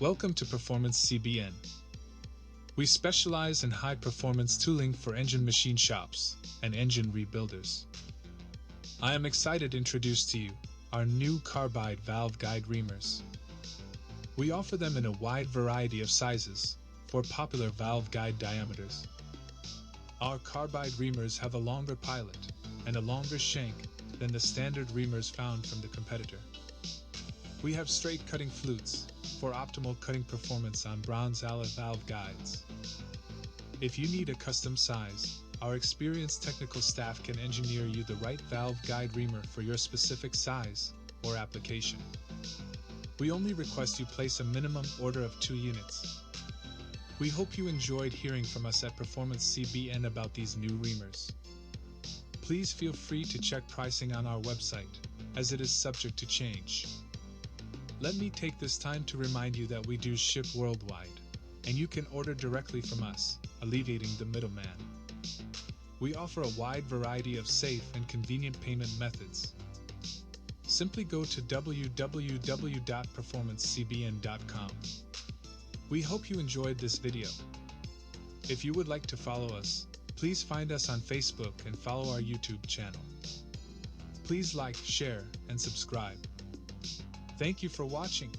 Welcome to Performance CBN. We specialize in high-performance tooling for engine machine shops and engine rebuilders. I am excited to introduce to you our new Carbide valve guide reamers. We offer them in a wide variety of sizes for popular valve guide diameters. Our Carbide reamers have a longer pilot and a longer shank than the standard reamers found from the competitor. We have straight cutting flutes for optimal cutting performance on bronze alloy valve guides. If you need a custom size, our experienced technical staff can engineer you the right valve guide reamer for your specific size or application. We only request you place a minimum order of 2 units. We hope you enjoyed hearing from us at Performance CBN about these new reamers. Please feel free to check pricing on our website, as it is subject to change. Let me take this time to remind you that we do ship worldwide, and you can order directly from us, alleviating the middleman. We offer a wide variety of safe and convenient payment methods. Simply go to www.performancecbn.com. We hope you enjoyed this video. If you would like to follow us, please find us on Facebook and follow our YouTube channel. Please like, share, and subscribe. Thank you for watching.